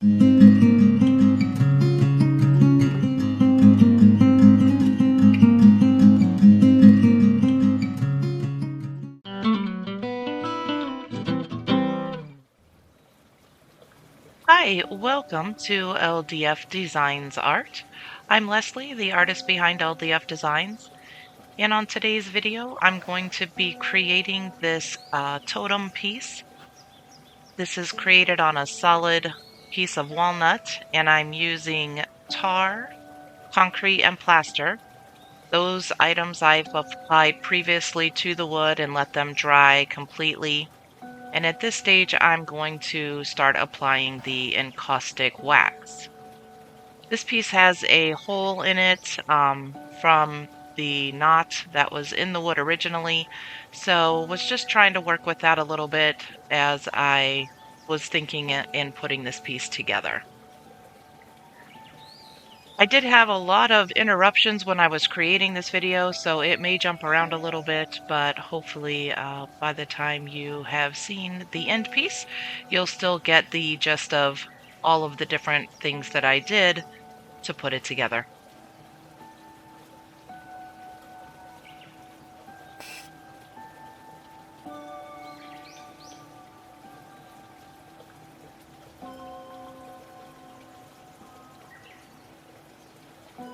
Hi, welcome to LDF-Designs art. I'm Leslie, the artist behind LDF-Designs, and on today's video, I'm going to be creating this totem piece. This is created on a solid piece of walnut, and I'm using tar, concrete, and plaster. Those items I've applied previously to the wood and let them dry completely. And at this stage, I'm going to start applying the encaustic wax. This piece has a hole in it from the knot that was in the wood originally, so was just trying to work with that a little bit as I was thinking in putting this piece together. I did have a lot of interruptions when I was creating this video, so it may jump around a little bit, but hopefully by the time you have seen the end piece, you'll still get the gist of all of the different things that I did to put it together.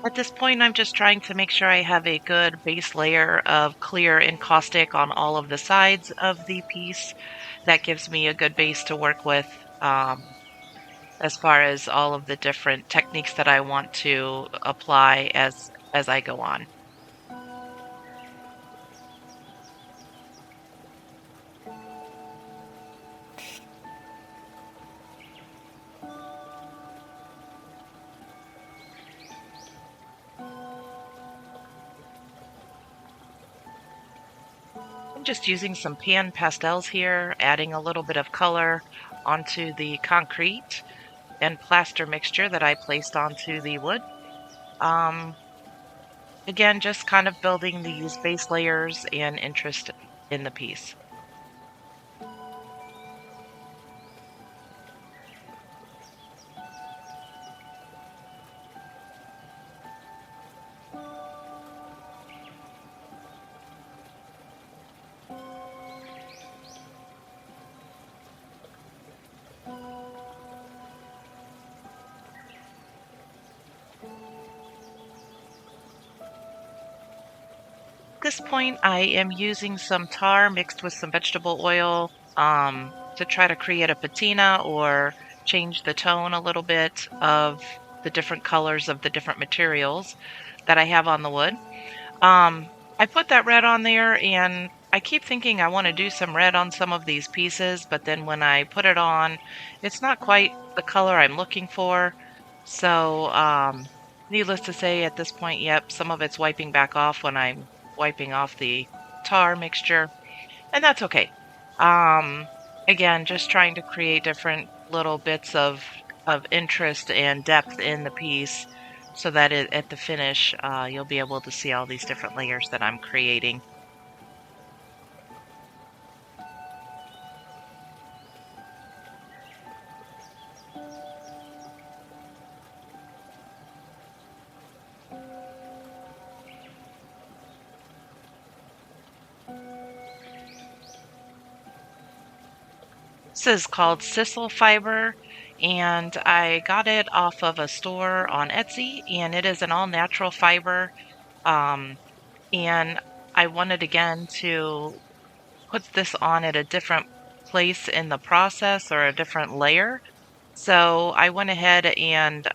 At this point, I'm just trying to make sure I have a good base layer of clear encaustic on all of the sides of the piece. That gives me a good base to work with as far as all of the different techniques that I want to apply as I go on. I'm just using some pan pastels here, adding a little bit of color onto the concrete and plaster mixture that I placed onto the wood. Again, just kind of building these base layers and interest in the piece. At this point, I am using some tar mixed with some vegetable oil to try to create a patina or change the tone a little bit of the different colors of the different materials that I have on the wood. I put that red on there, and I keep thinking I want to do some red on some of these pieces, but then when I put it on, it's not quite the color I'm looking for. So, needless to say, at this point, yep, some of it's wiping back off when I'm wiping off the tar mixture, and that's okay. Um, Again, just trying to create different little bits of interest and depth in the piece so that at the finish, you'll be able to see all these different layers that I'm creating. This is called sisal fiber, and I got it off of a store on Etsy, and it is an all-natural fiber. Um, and I wanted again to put this on at a different place in the process or a different layer. So I went ahead and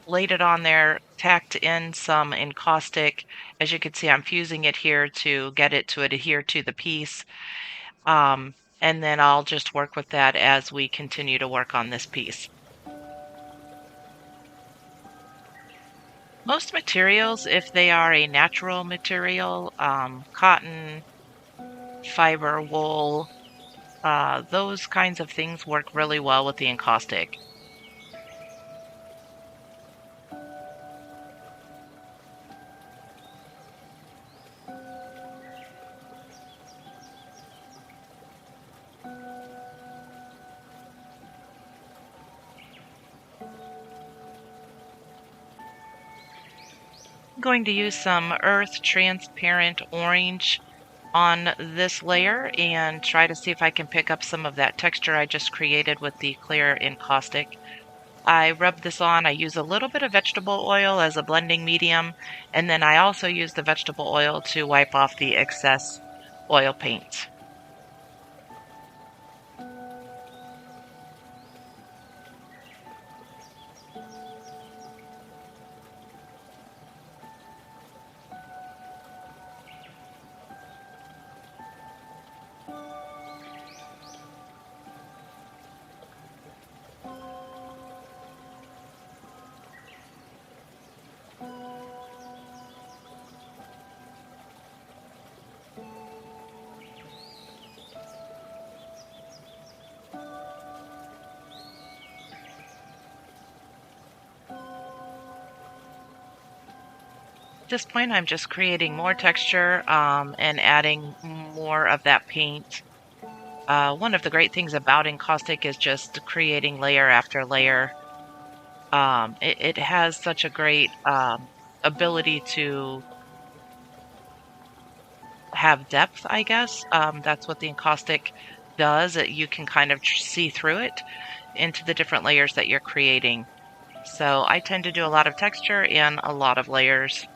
laid it on there, tacked in some encaustic. As you can see, I'm fusing it here to get it to adhere to the piece. And then I'll just work with that as we continue to work on this piece. Most materials, if they are a natural material, cotton, fiber, wool, those kinds of things work really well with the encaustic. I'm going to use some earth transparent orange on this layer and try to see if I can pick up some of that texture I just created with the clear encaustic. I rub this on. I use a little bit of vegetable oil as a blending medium, and then I also use the vegetable oil to wipe off the excess oil paint. At this point, I'm just creating more texture and adding more of that paint. One of the great things about encaustic is just creating layer after layer. It has such a great ability to have depth, I guess. That's what the encaustic does. You can kind of see through it into the different layers that you're creating. So I tend to do a lot of texture and a lot of layers.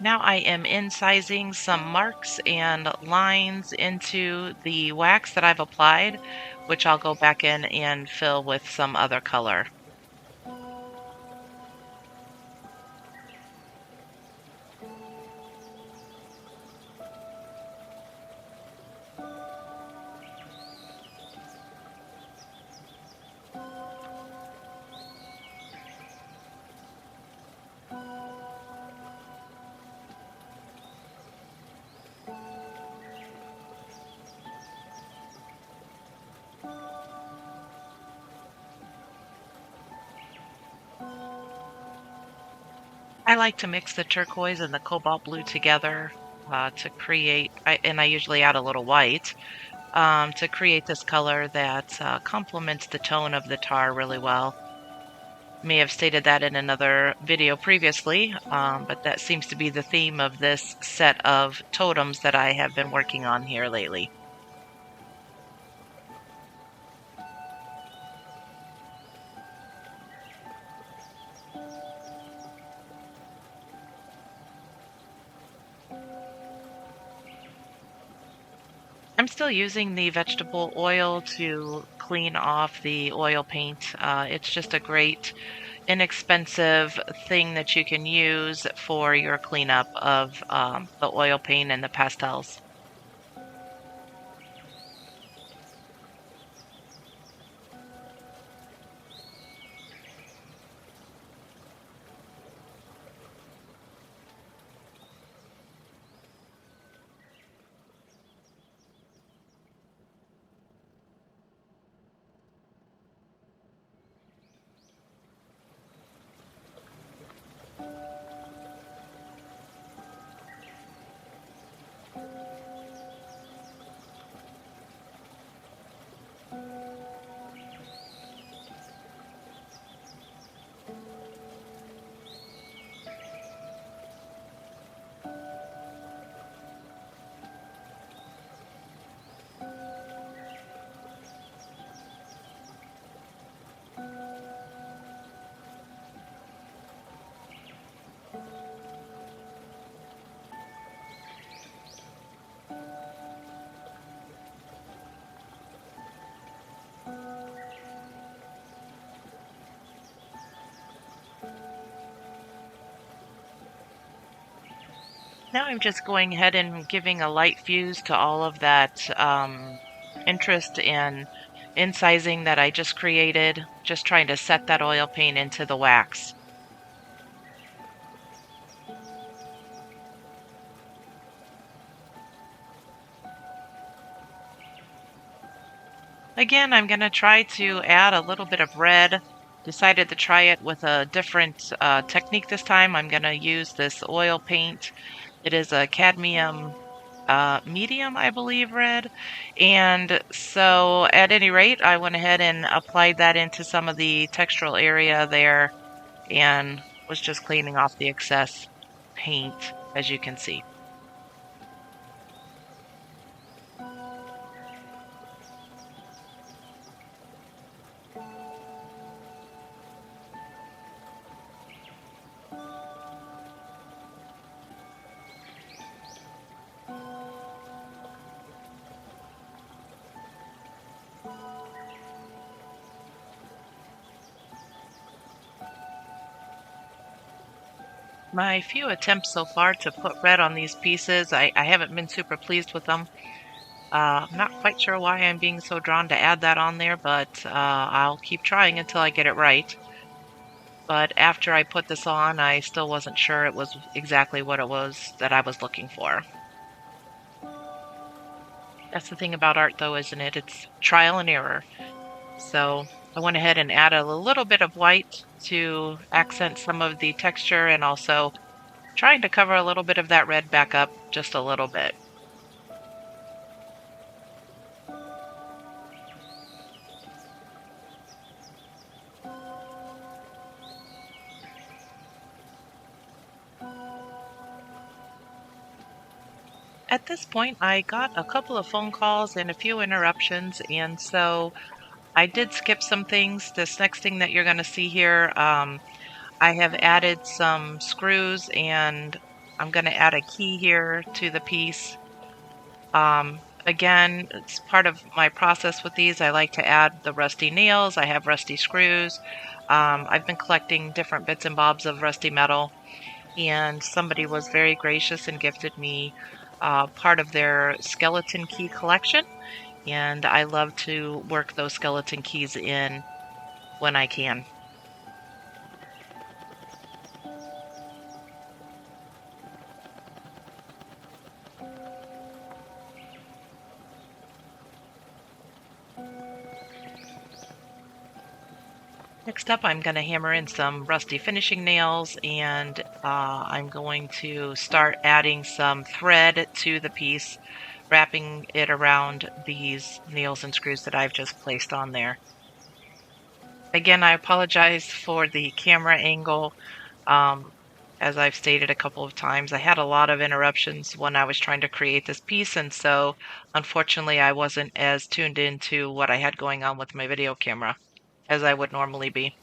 Now I am incising some marks and lines into the wax that I've applied, which I'll go back in and fill with some other color. I like to mix the turquoise and the cobalt blue together to create, and I usually add a little white to create this color that complements the tone of the tar really well. May have stated that in another video previously, but that seems to be the theme of this set of totems that I have been working on here lately. I'm still using the vegetable oil to clean off the oil paint. It's just a great, inexpensive thing that you can use for your cleanup of the oil paint and the pastels. Now I'm just going ahead and giving a light fuse to all of that interest in incising that I just created, just trying to set that oil paint into the wax. Again, I'm going to try to add a little bit of red. Decided to try it with a different technique this time. I'm going to use this oil paint It is a cadmium medium, I believe, red. And so at any rate, I went ahead and applied that into some of the textural area there and was just cleaning off the excess paint, as you can see. My few attempts so far to put red on these pieces, I haven't been super pleased with them. I'm not quite sure why I'm being so drawn to add that on there, but I'll keep trying until I get it right. But after I put this on, I still wasn't sure it was exactly what it was that I was looking for. That's the thing about art, though, isn't it? It's trial and error. So I went ahead and added a little bit of white to accent some of the texture and also trying to cover a little bit of that red back up just a little bit. At this point, I got a couple of phone calls and a few interruptions, and so I did skip some things. This next thing that you're going to see here, I have added some screws and I'm going to add a key here to the piece. Again, it's part of my process with these. I like to add the rusty nails. I have rusty screws. I've been collecting different bits and bobs of rusty metal, and somebody was very gracious and gifted me part of their skeleton key collection. And I love to work those skeleton keys in when I can. Next up, I'm going to hammer in some rusty finishing nails, and I'm going to start adding some thread to the piece, wrapping it around these nails and screws that I've just placed on there. Again, I apologize for the camera angle. As I've stated a couple of times, I had a lot of interruptions when I was trying to create this piece, and so unfortunately I wasn't as tuned into what I had going on with my video camera as I would normally be.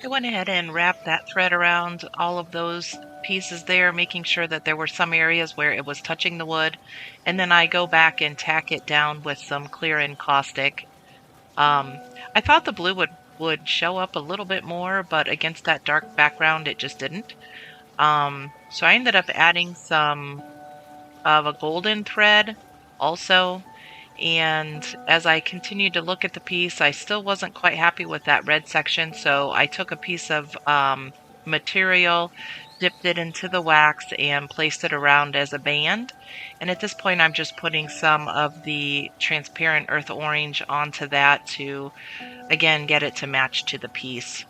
I went ahead and wrapped that thread around all of those pieces there, making sure that there were some areas where it was touching the wood. And then I go back and tack it down with some clear encaustic. I thought the blue would show up a little bit more, but against that dark background, it just didn't. So I ended up adding some of a golden thread also. And as I continued to look at the piece, I still wasn't quite happy with that red section. So I took a piece of material, dipped it into the wax, and placed it around as a band. And at this point, I'm just putting some of the transparent earth orange onto that to, again, get it to match to the piece.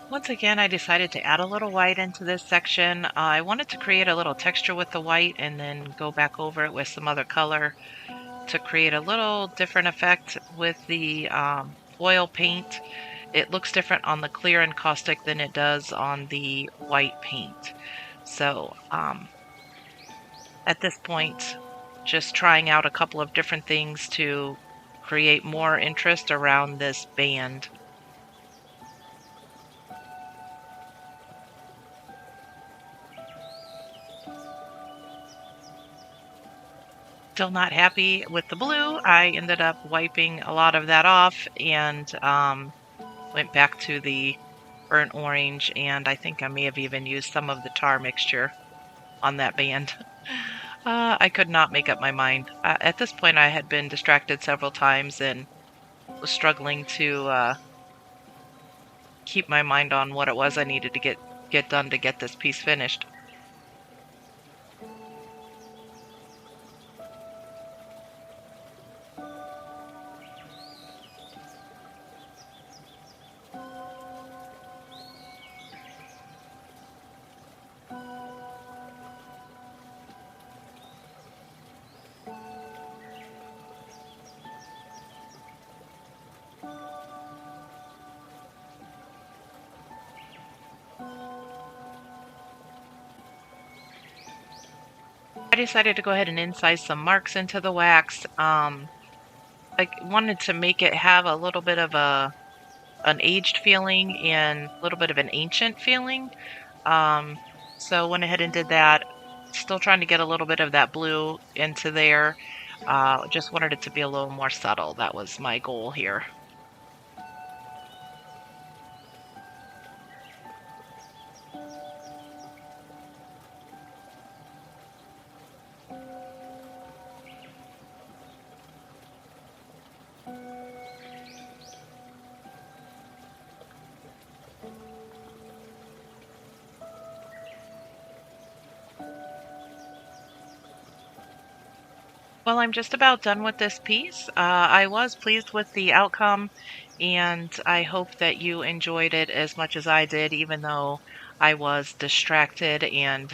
Once again, I decided to add a little white into this section. I wanted to create a little texture with the white and then go back over it with some other color to create a little different effect with the oil paint. It looks different on the clear encaustic than it does on the white paint. So at this point, just trying out a couple of different things to create more interest around this band. Still not happy with the blue. I ended up wiping a lot of that off and went back to the burnt orange, and I think I may have even used some of the tar mixture on that band. I could not make up my mind. At this point, I had been distracted several times and was struggling to keep my mind on what it was I needed to get done to get this piece finished. I decided to go ahead and incise some marks into the wax. I wanted to make it have a little bit of an aged feeling and a little bit of an ancient feeling. Um, so went ahead and did that. Still trying to get a little bit of that blue into there. Just wanted it to be a little more subtle. That was my goal here. Well, I'm just about done with this piece. I was pleased with the outcome, and I hope that you enjoyed it as much as I did, even though I was distracted and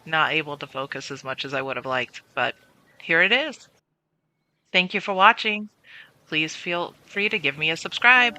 not able to focus as much as I would have liked. But here it is. Thank you for watching. Please feel free to give me a subscribe.